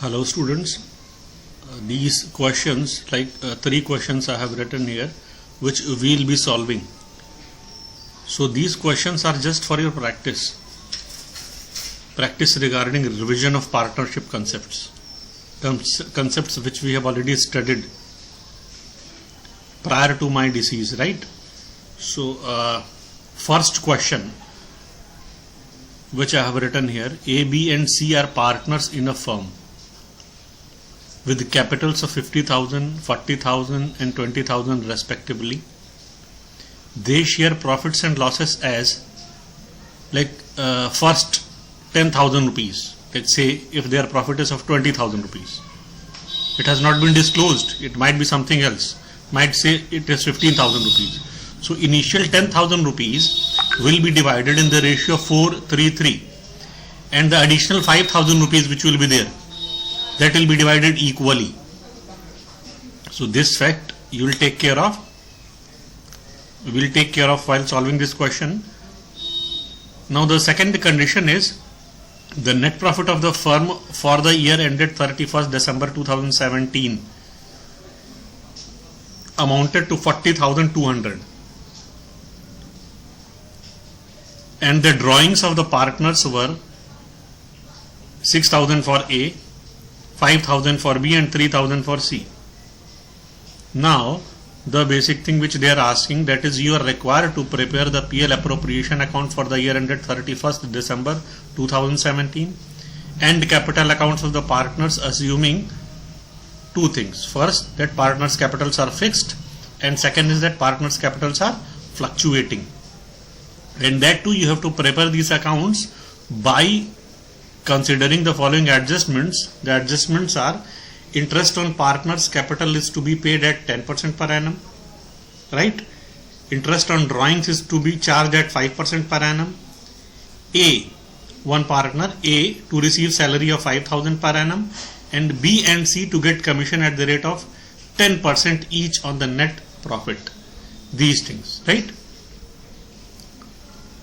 Hello students, these questions three questions I have written here which we will be solving. So these questions are just for your practice regarding revision of partnership concepts which we have already studied prior to my decease, right? So first question which I have written here: A, B and C are partners in a firm with capitals of 50,000, 40,000 and 20,000 respectively. They share profits and losses as first 10,000 rupees. Let's say if their profit is of 20,000 rupees. It has not been disclosed. It might be something else. Might say it is 15,000 rupees. So initial 10,000 rupees will be divided in the ratio 4:3:3, and the additional 5,000 rupees which will be there, that will be divided equally. So this fact you will take care of. We will take care of while solving this question. Now the second condition is the net profit of the firm for the year ended 31st December 2017 amounted to 40,200, and the drawings of the partners were 6,000 for A, 5,000 for B and 3,000 for C. Now the basic thing which they are asking, that is, you are required to prepare the PL appropriation account for the year ended 31st December 2017 and capital accounts of the partners, assuming two things. First, that partners capitals are fixed, and second is that partners capitals are fluctuating, and that too you have to prepare these accounts by considering the following adjustments. The adjustments are: interest on partners capital is to be paid at 10% per annum, right? Interest on drawings is to be charged at 5% per annum. A, one partner A, to receive salary of 5,000 per annum, and B and C to get commission at the rate of 10% each on the net profit. These things, right?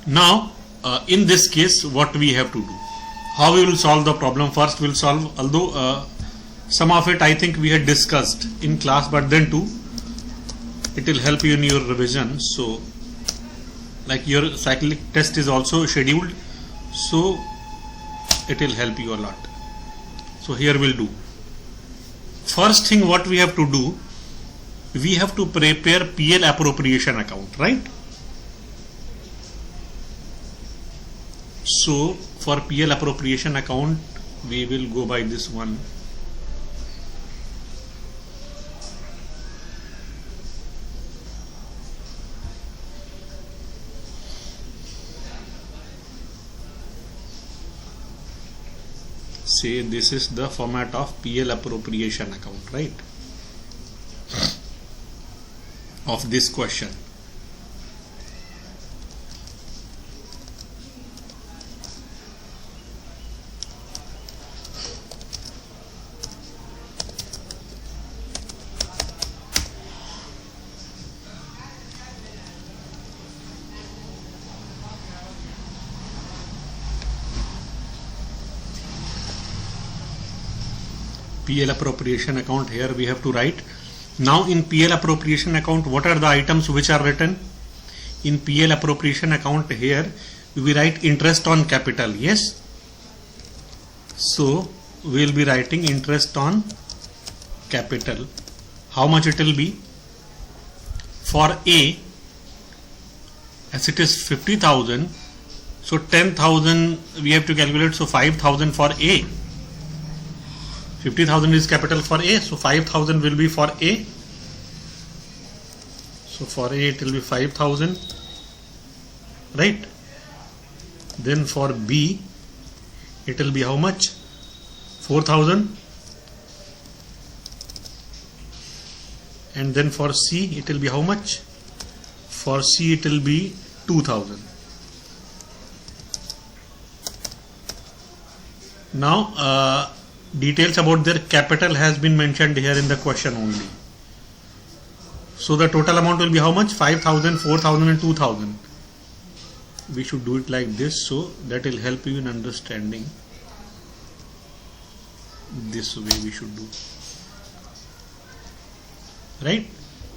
Now in this case, what we have to do, how we will solve the problem? First we will solve, although some of it I think we had discussed in class, but then too it will help you in your revision. So like your cyclic test is also scheduled, so it will help you a lot. So here we'll do. First thing what we have to do, we have to prepare PL appropriation account, right? So for PL appropriation account we will go by this one. Say this is the format of PL appropriation account, right, of this question. PL appropriation account, here we have to write. Now in PL appropriation account, what are the items which are written? In PL appropriation account, here we write interest on capital, yes. So we will be writing interest on capital. How much it will be? For A, as it is 50,000, so 10,000 we have to calculate, so 5,000 for A. 50,000 is capital for A, so 5,000 will be for A. So for A it will be 5,000, right? Then for B it will be how much? 4,000. And then for C it will be how much? For C it will be 2,000. Now details about their capital has been mentioned here in the question only. So the total amount will be how much? 5,000, 4,000 and 2,000. We should do it like this, so that will help you in understanding. this way we should do, right?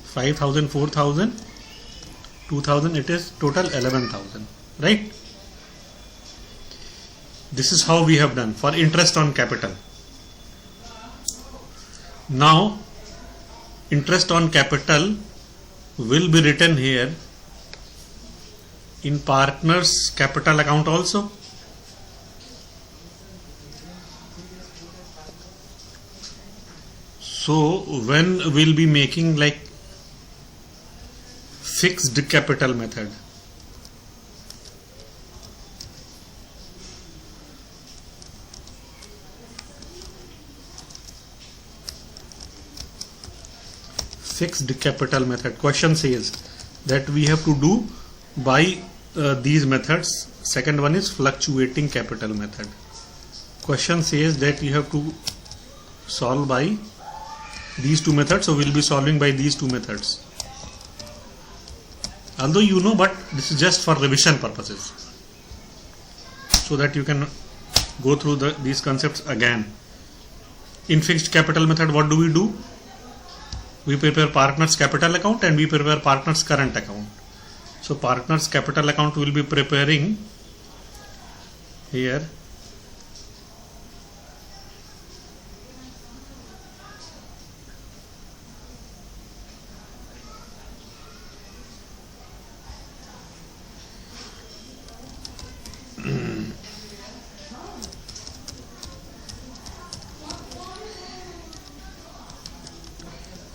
5,000, 4,000, 2,000, it is total 11,000, right? This is how we have done for interest on capital. Now interest on capital will be written here in partners capital account also. So when we'll be making like fixed capital method, question says that we have to do by these methods. Second one is fluctuating capital method. Question says that you have to solve by these two methods, so we'll be solving by these two methods. Although you know, but this is just for revision purposes, so that you can go through these concepts again. In fixed capital method, what do? We prepare partners capital account and we prepare partners current account. So partners capital account will be preparing here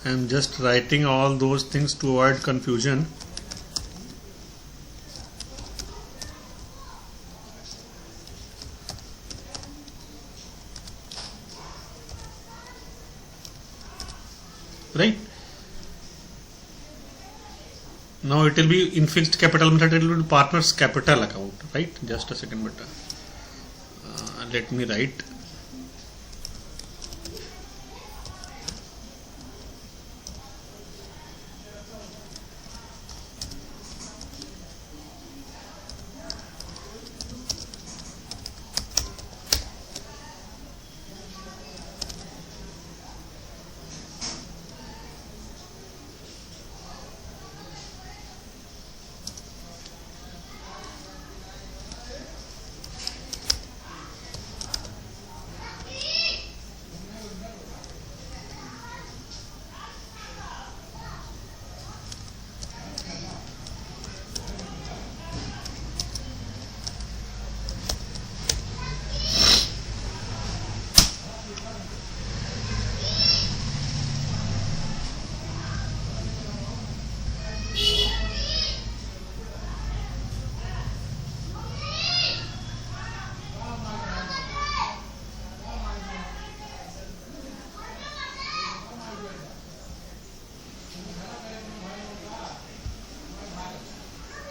I am just writing all those things to avoid confusion. Right? Now it will be in fixed capital method, it will be partners capital account, right? Just a second, but let me write.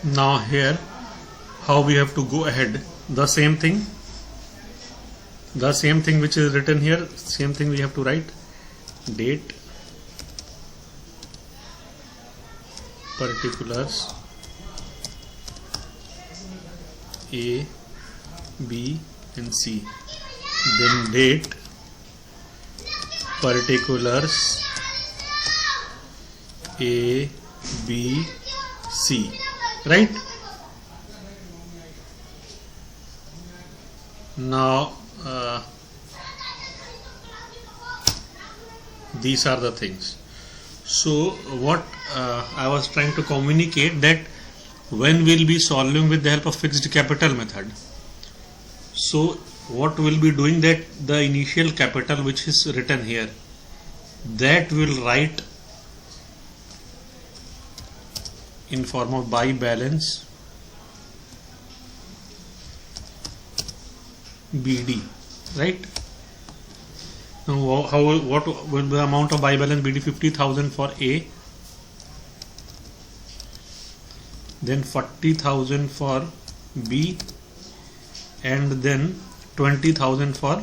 Now here how we have to go ahead, the same thing which is written here, same thing we have to write. Date, particulars A, B and C, then date, particulars A, B, C, right? Now these are the things. So what I was trying to communicate, that when we'll be solving with the help of fixed capital method, so what we'll be doing, that the initial capital which is written here, that will write in form of by balance BD, right? Now what will be the amount of by balance BD? 50,000 for A, then 40,000 for B, and then 20,000 for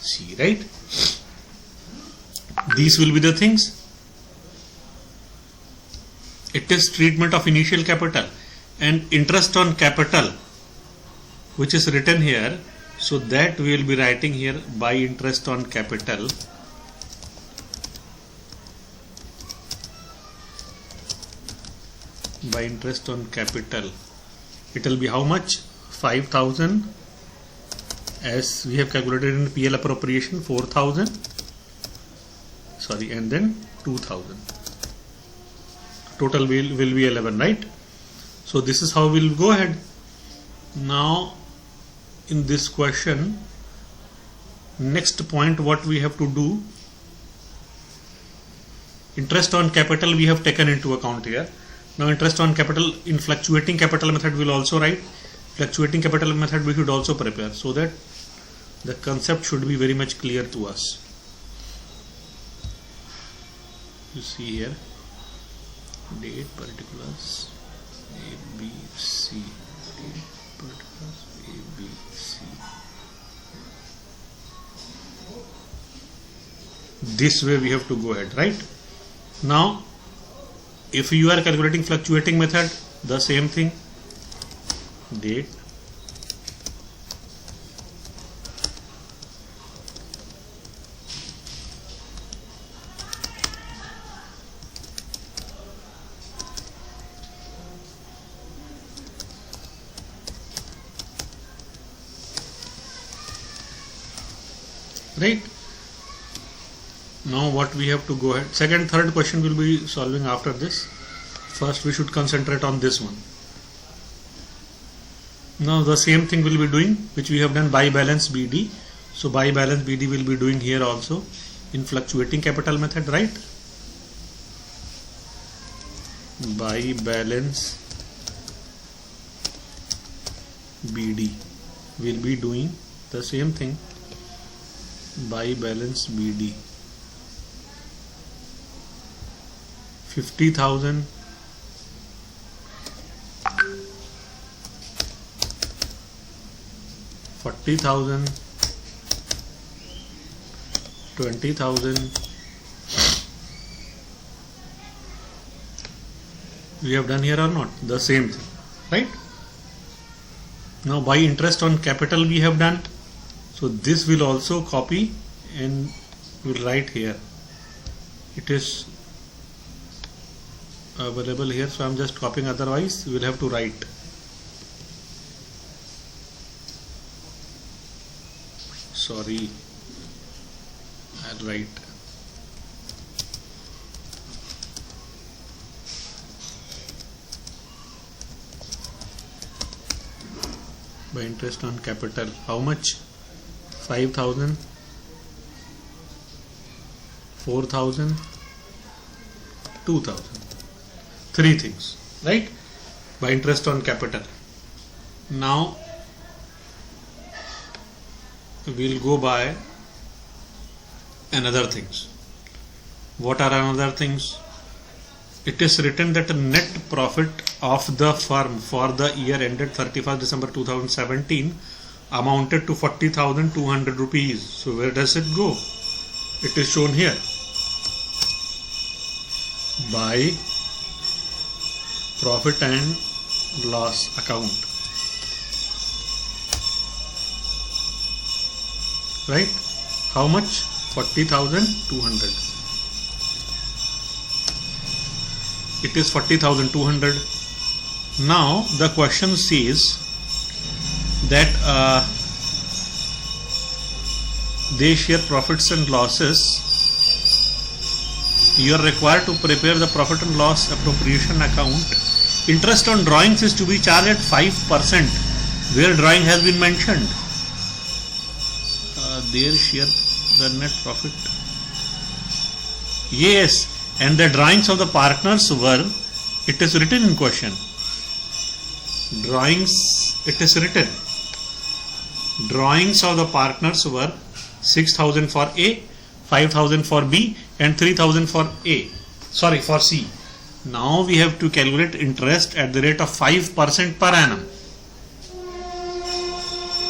C, right? These will be the things. It is treatment of initial capital and interest on capital which is written here. So that we will be writing here by interest on capital it will be how much? 5,000 as we have calculated in PL appropriation, 4,000 sorry, and then 2,000. Total will be 11, right? So this is how we will go ahead. Now in this question, next point what we have to do, interest on capital we have taken into account here. Now interest on capital in fluctuating capital method we will also write. Fluctuating capital method we should also prepare, so that the concept should be very much clear to us. You see here, date particulars A, B, C, date particulars A, B, C. This way we have to go ahead, right? Now if you are calculating fluctuating method, the same thing, date, right? Now what we have to go ahead, second, third question will be solving after this. First we should concentrate on this one. Now the same thing we'll be doing which we have done by balance BD. So by balance BD will be doing here also in fluctuating capital method, right? By balance BD will be doing the same thing by balance BD. 50,000 40,000 20,000 we have done here or not? The same thing, right? Now by interest on capital we have done, so this will also copy and we'll write here. It is available here, so I'm just copying, otherwise you will have to write. Sorry, I'll write. By interest on capital, how much? 5,000, 4,000, 2,000. Three things, right? By interest on capital. Now we'll go by another things. What are another things? It is written that the net profit of the firm for the year ended 31st December 2017 amounted to 40,200 rupees. So where does it go? It is shown here. By profit and loss account, right? How much? 40,200. It is 40,200. Now the question says that they share profits and losses. You are required to prepare the profit and loss appropriation account. Interest on drawings is to be charged at 5%. Where drawing has been mentioned? Their share the net profit. Yes, and the drawings of the partners were, it is written in question. Drawings, it is written. Drawings of the partners were 6,000 for A, 5,000 for B and 3,000 for A. Sorry, for C. Now we have to calculate interest at the rate of 5% per annum.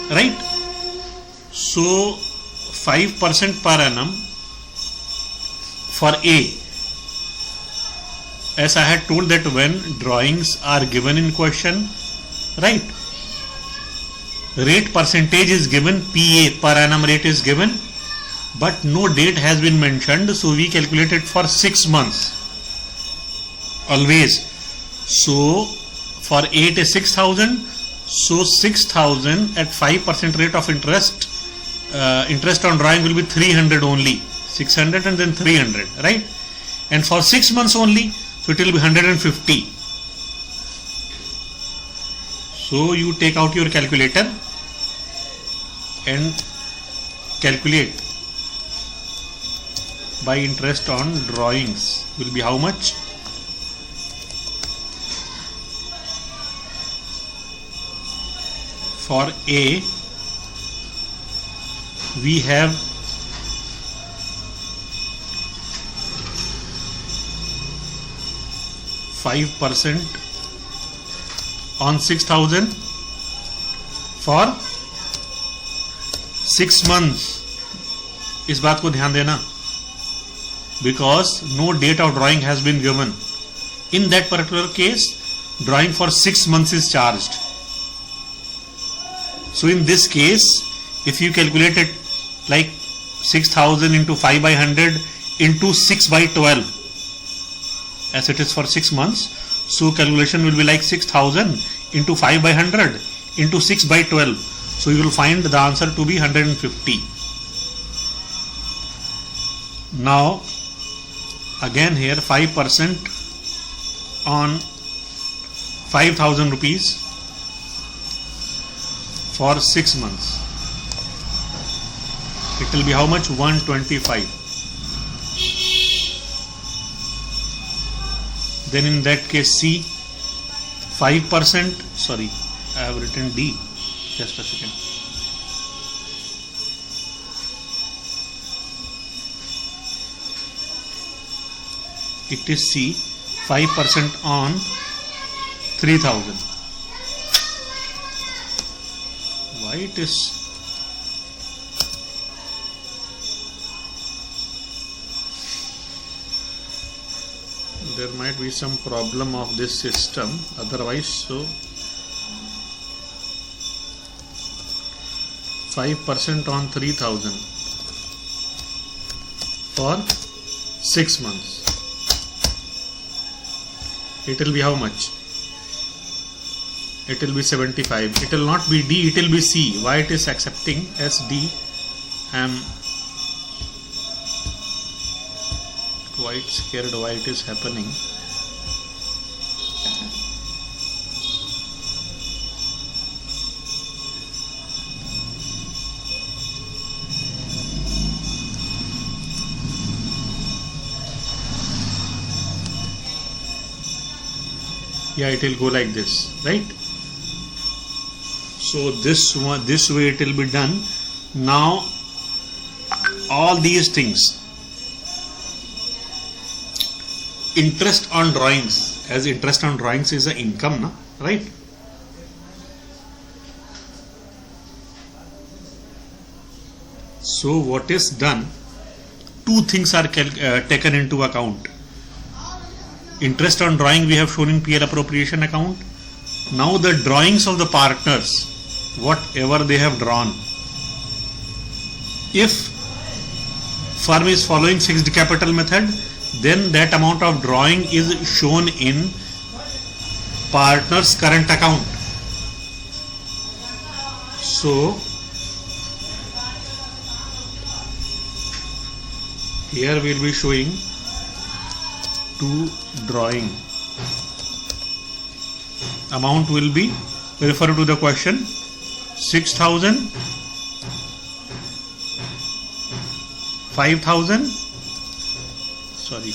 Right? So 5% per annum for A. As I had told that when drawings are given in question, right? rate percentage is given, PA, per annum rate is given, but no date has been mentioned, so we calculate it for 6 months always. So for 8 is 6,000, so 6,000 at 5% rate of interest, interest on drawing will be 300 only, 600 and then 300, right? And for 6 months only, so it will be 150. So you take out your calculator and calculate by interest on drawings will be how much? For A, we have 5% on 6,000 for 6 months. इस बात को ध्यान देना, because no date of drawing has been given. In that particular case, drawing for 6 months is charged. So in this case, if you calculate it like 6,000 into 5 by 100 into 6 by 12, as it is for 6 months, so calculation will be like 6,000 into 5 by 100 into 6 by 12. So you will find the answer to be 150. Now again here 5% on 5,000 rupees for 6 months. It will be how much? 125. Then in that case C, 5%, sorry, I have written D, just a second. It is C, 5% on 3,000. Why it is? There might be some problem of this system, otherwise. So 5% on 3,000 for 6 months. It will be how much? It will be 75. It will not be D, it will be C. Why it is accepting as D? I am quite scared why it is happening. Yeah, it will go like this, right? So this way it will be done. Now all these things, interest on drawings, as interest on drawings is an income, na? Right? So what is done? Two things are taken into account. Interest on drawing we have shown in PL appropriation account. Now the drawings of the partners, whatever they have drawn, if firm is following fixed capital method, then that amount of drawing is shown in partner's current account. So here we will be showing to drawing. Amount will be, refer to the question, 6,000, 5,000, sorry,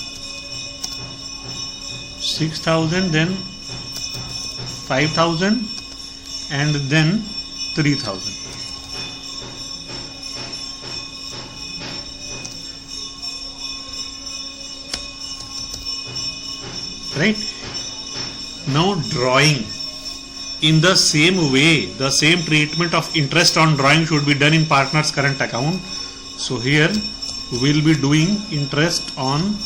6,000, then 5,000, and then 3,000. Right? Now drawing, in the same way, the same treatment of interest on drawing should be done in partner's current account. So here we will be doing interest on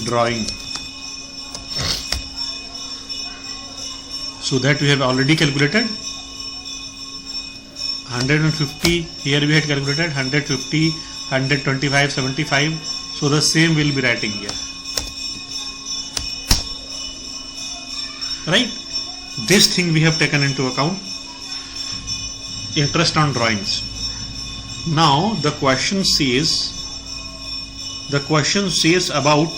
drawing. So that we have already calculated. 150, here we had calculated 150, 125, 75. So the same we'll be writing here. Right? This thing we have taken into account. Interest on drawings. Now the question says about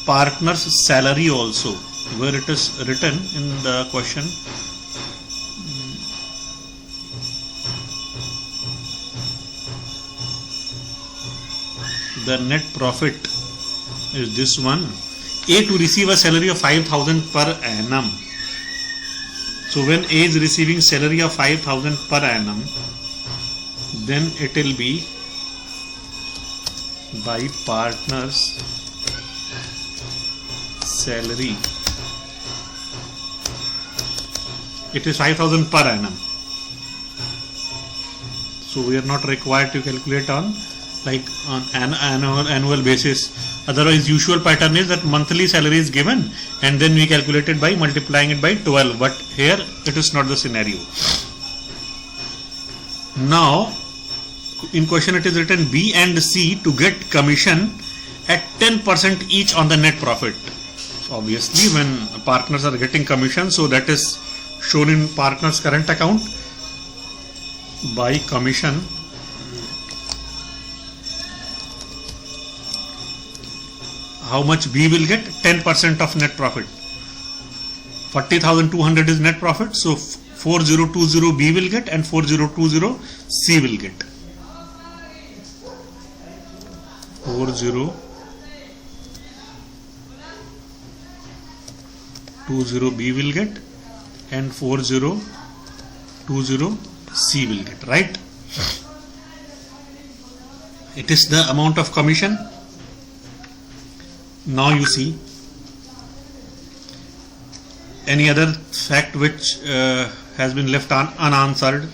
partner's salary also, where it is written in the question. The net profit is this one. A to receive a salary of 5,000 per annum. So when A is receiving salary of 5,000 per annum, then it will be by partner's salary. It is 5,000 per annum. So we are not required to calculate on an annual basis. Otherwise, usual pattern is that monthly salary is given and then we calculate it by multiplying it by 12. But here it is not the scenario. Now, in question it is written B and C to get commission at 10% each on the net profit. So obviously, when partners are getting commission, so that is shown in partner's current account by commission. How much B will get? 10% of net profit. 40,200 is net profit. So 4020 B will get and 4020 C will get. 4020 B will get and 4020 C will get. Right? It is the amount of commission. Now you see any other fact which has been left unanswered.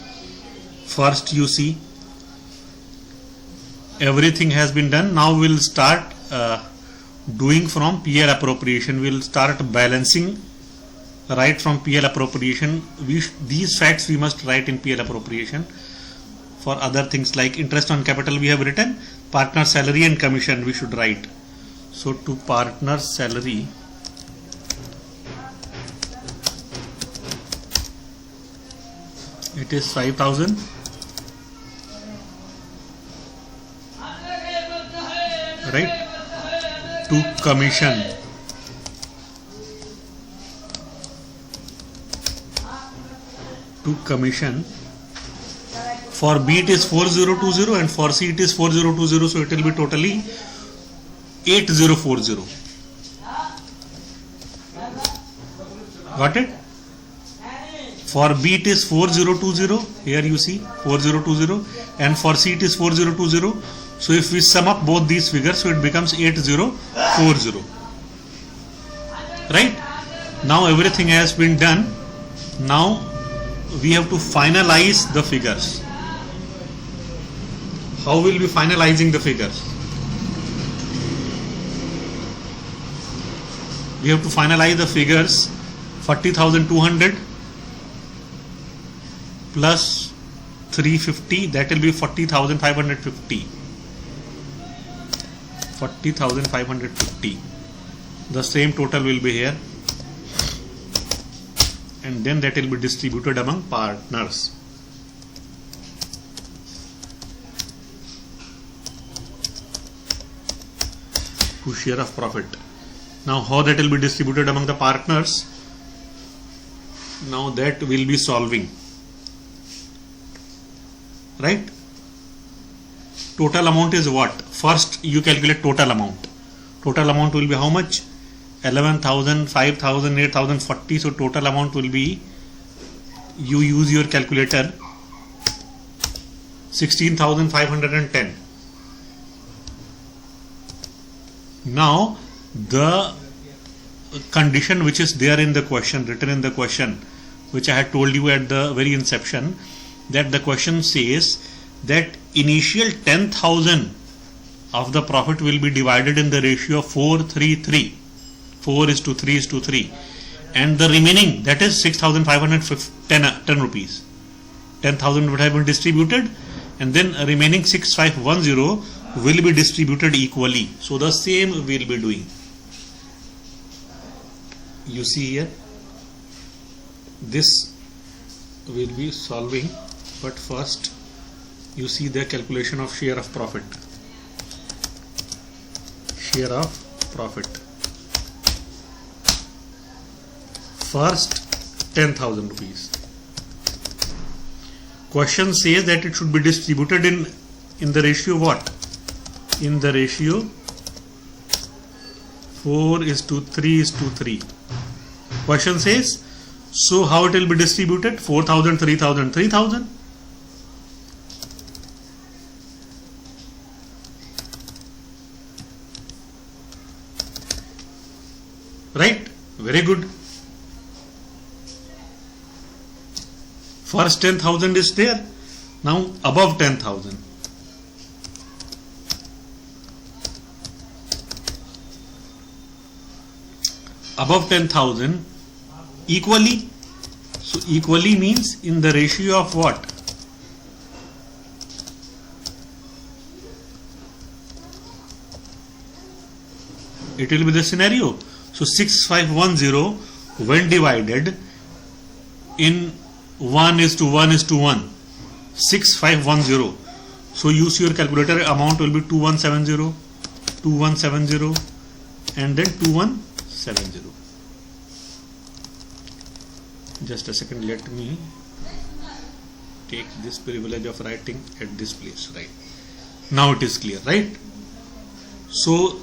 First you see everything has been done. Now we'll start doing from PL appropriation. We'll start balancing right from PL appropriation. These facts we must write in PL appropriation. For other things like interest on capital we have written, partner salary and commission we should write. So to partner salary, it is 5,000. Right? To commission, for B it is 4020 and for C it is 4020, so it will be totally 8040. Got it? For B it is 4020, here you see 4020, and for C it is 4020. So if we sum up both these figures, so it becomes 8040. Right? Now everything has been done. Now we have to finalize the figures. How will we be finalizing the figures? We have to finalize the figures. 40,200 plus 350, that will be 40,550. 40,550. The same total will be here, and then that will be distributed among partners. To share of profit. Now how that will be distributed among the partners? Now that will be solving. Right? Total amount is what? First you calculate total amount. Total amount will be how much? 11,000, 5,000, 8,040. So total amount will be, you use your calculator, 16,510. Now the condition which is there in the question, written in the question, which I had told you at the very inception, that the question says that initial 10,000 of the profit will be divided in the ratio of 4:3:3. 4:3:3, and the remaining, that is 6,510 rupees, 10,000 would have been distributed, and then remaining 6510 will be distributed equally. So the same we'll be doing. You see here, this will be solving, but first you see the calculation of share of profit. Share of profit. First 10,000 rupees. Question says that it should be distributed in the ratio what? In the ratio 4:3:3. Question says, so how it will be distributed? 4,000, 3,000, 3,000. Right? Very good. First 10,000 is there. Now above 10,000. Above 10,000 equally. So equally means in the ratio of what? It will be the scenario. So 6510 when divided in 1:1:1. 6510. So use your calculator. Amount will be 2170, 2170, and then 2170. Just a second, let me take this privilege of writing at this place. Right now it is clear, right? So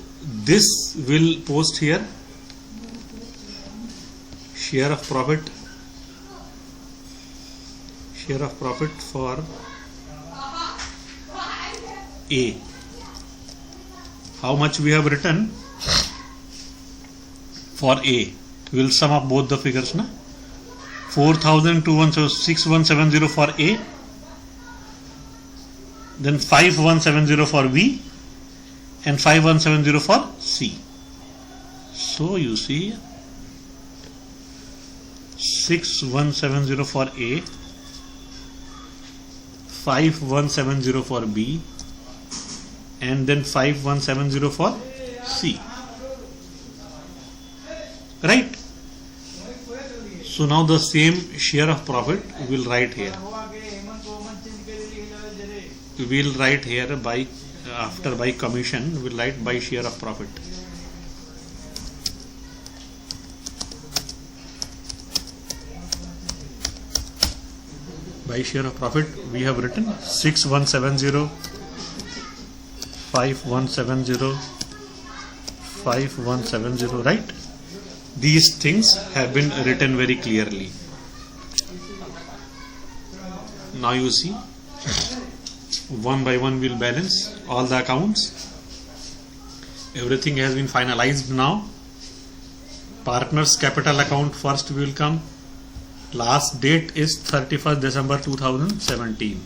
this will post here. Share of profit. Share of profit for A. How much we have written for A? We will sum up both the figures, na? 4,000 so 6170 for A, then 5170 for B, and 5170 for C. So you see 6170 for A, 5170 for B, and then 5170 for C. Right? So now the same share of profit we will write here. We will write here by commission, we will write by share of profit. By share of profit we have written 6170, 5170, 5170, right? These things have been written very clearly. Now you see, one by one we will balance all the accounts. Everything has been finalized now. Partners capital account first will come. Last date is 31st December 2017.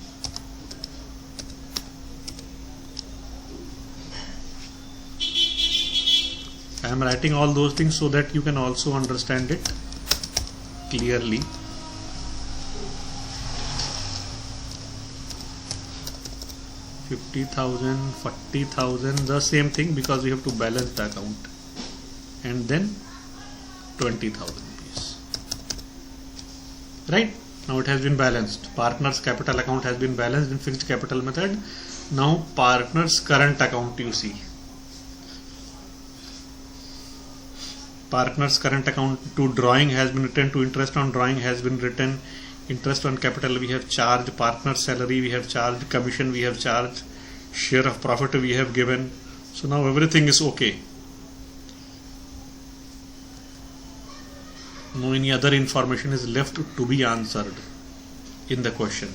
I am writing all those things so that you can also understand it clearly. $50,000, $40,000, the same thing, because we have to balance the account. And then 20,000 rupees. Right? Now it has been balanced. Partners capital account has been balanced in fixed capital method. Now partners current account you see. Partners current account to drawing has been written, to interest on drawing has been written, interest on capital we have charged, partner salary we have charged, commission we have charged, share of profit we have given. So now everything is okay. No any other information is left to be answered in the question.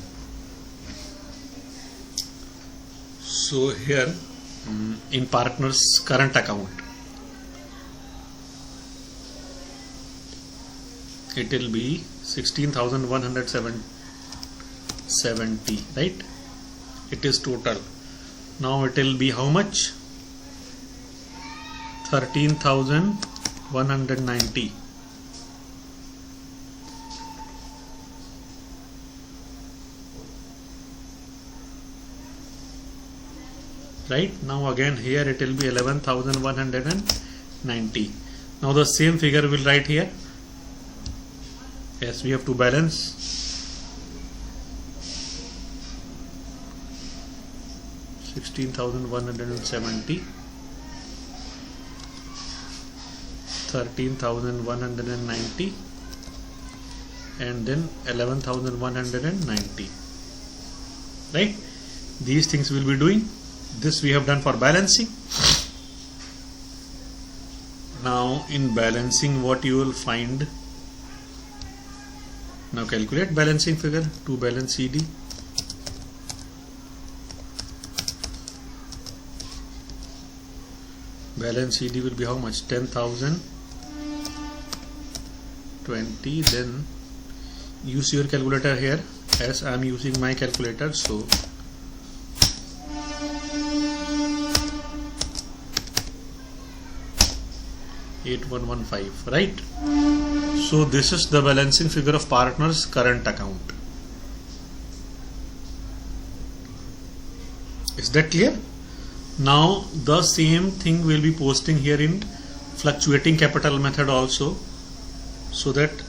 So here in partners current account, it will be 16,170, right? It is total. Now it will be how much? 13,190. right? Now again here it will be 11,190. Now the same figure will write here. Yes, we have to balance. $16,170, 13,190, and then 11,190. Right? These things we'll be doing. This we have done for balancing. Now in balancing, what you will find? Now calculate balancing figure to balance CD. Balance CD will be how much? 10,000, 20. Then use your calculator here, as I am using my calculator. So 8115, right? So this is the balancing figure of partner's current account. Is that clear? Now the same thing will be posting here in fluctuating capital method also, so that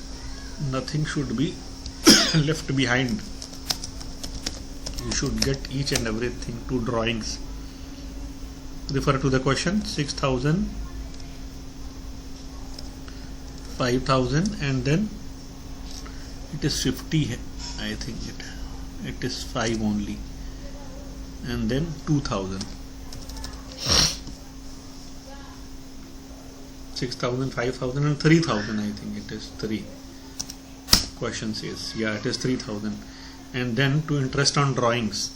nothing should be left behind. You should get each and everything to drawings. Refer to the question. 6,000, 5,000, and then it is 50. I think it is 5 only, and then 2,000. 6,000, 5,000, and 3,000. I think it is 3. Question says, yeah, it is 3,000. And then to interest on drawings.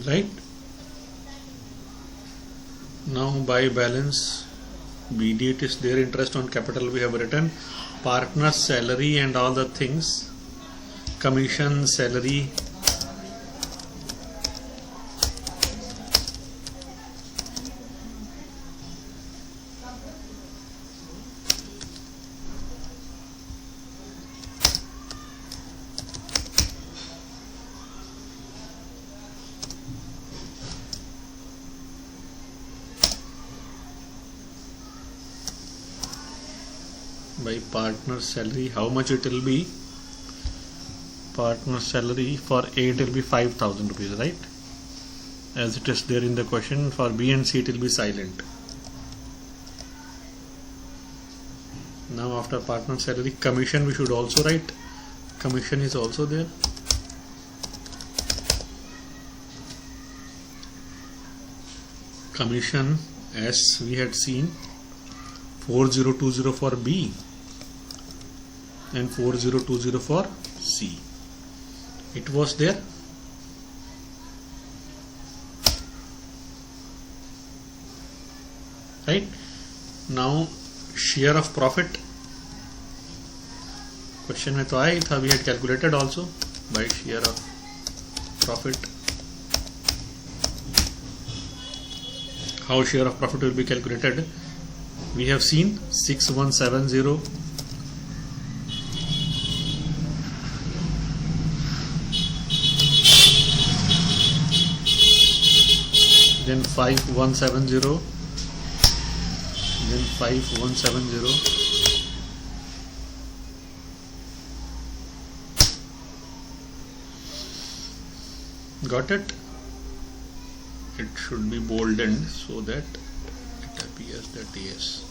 Right? Now by balance BD, it is their interest on capital we have written, partner's salary and all the things, commission, salary, by partner salary, how much it will be? Partner salary for A it will be 5,000 rupees, right? As it is there in the question. For B and C it will be silent. Now after partner salary, commission we should also write. Commission is also there. Commission, as we had seen, 4020 for B and 4020 for C. It was there. Right? Now share of profit. Question में तो आया ही था, we had calculated also by share of profit. How share of profit will be calculated? We have seen 6170, then 5170, then 5170. Got it? It should be boldened so that it appears that yes,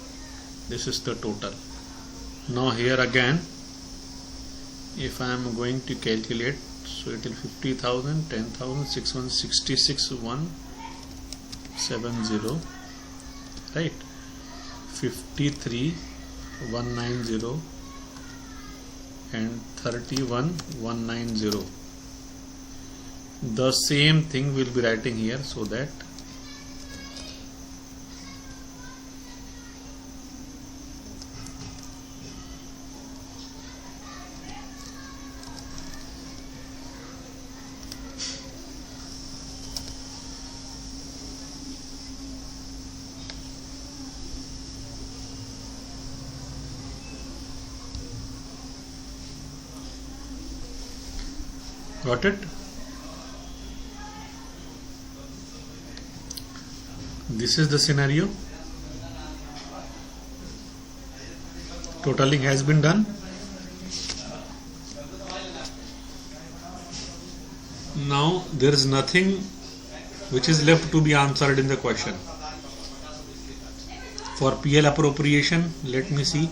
this is the total. Now here again, if I am going to calculate, so it will 50,000, 10,000, 6166, 170, right? 53, 190, and 31, 190. The same thing we'll be writing here, so that Got it? This is the scenario. Totaling has been done. Now there is nothing which is left to be answered in the question. For PL appropriation, let me see.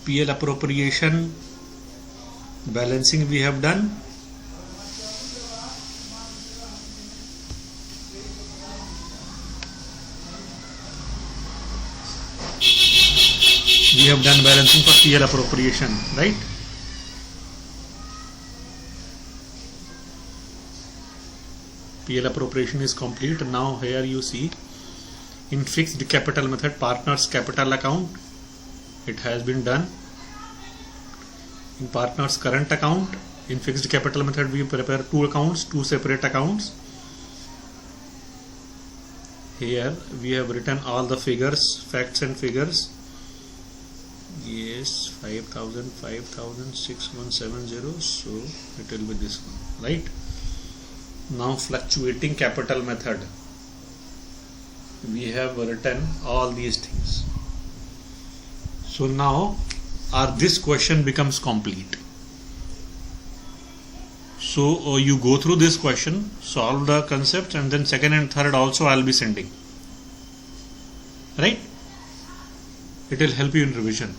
PL appropriation balancing we have done. We have done balancing for PL appropriation, right? PL appropriation is complete. Now here you see in fixed capital method, partners capital account, it has been done. In partners current account, in fixed capital method we prepare two accounts, two separate accounts. Here we have written all the figures, facts and figures. Yes, 5,000, 6170, so it will be this one, right? Now fluctuating capital method, we have written all these things. So now this question becomes complete. So you go through this question, solve the concept, and then second and third also I will be sending, right? It will help you in revision.